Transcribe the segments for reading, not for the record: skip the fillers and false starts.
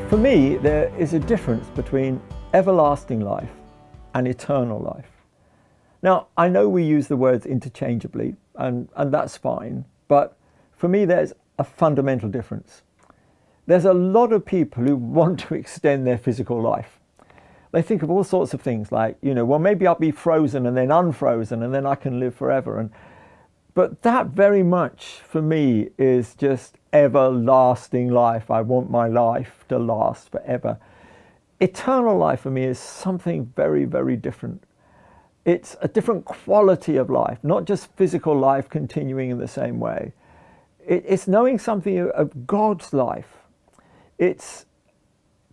For me, there is a difference between everlasting life and eternal life. Now, I know we use the words interchangeably, and that's fine, but for me, there's a fundamental difference. There's a lot of people who want to extend their physical life. They think of all sorts of things like, well, maybe I'll be frozen and then unfrozen and then I can live forever. But that very much for me is just everlasting life. I want my life to last forever. Eternal life for me is something very, very different. It's a different quality of life, not just physical life continuing in the same way. It's knowing something of God's life. It's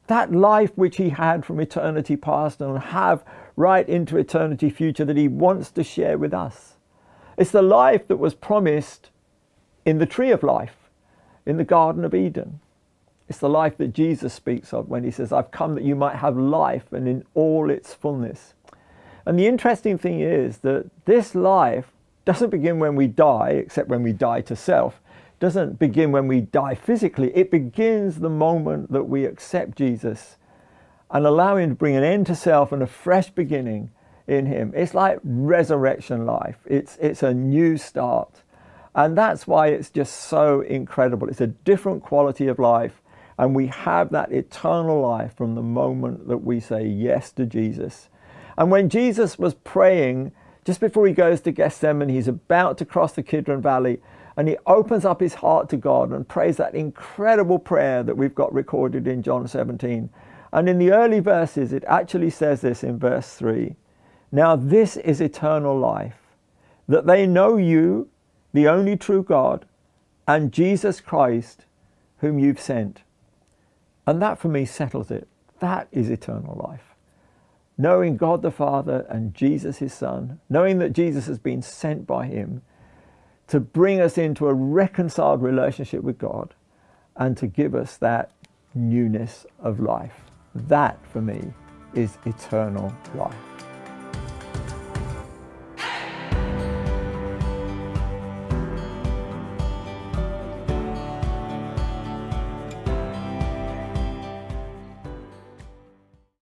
that life which he had from eternity past and have right into eternity future that he wants to share with us. It's the life that was promised in the tree of life, in the Garden of Eden. It's the life that Jesus speaks of when he says, I've come that you might have life and in all its fullness. And the interesting thing is that this life doesn't begin when we die, except when we die to self. It doesn't begin when we die physically. It begins the moment that we accept Jesus and allow him to bring an end to self and a fresh beginning in him. It's like resurrection life. It's a new start. And that's why it's just so incredible. It's a different quality of life. And we have that eternal life from the moment that we say yes to Jesus. And when Jesus was praying, just before he goes to Gethsemane, he's about to cross the Kidron Valley, and he opens up his heart to God and prays that incredible prayer that we've got recorded in John 17. And in the early verses, it actually says this in verse 3. Now this is eternal life, that they know you, the only true God, and Jesus Christ, whom you've sent. And that for me settles it. That is eternal life. Knowing God the Father and Jesus his Son, knowing that Jesus has been sent by him to bring us into a reconciled relationship with God and to give us that newness of life. That for me is eternal life.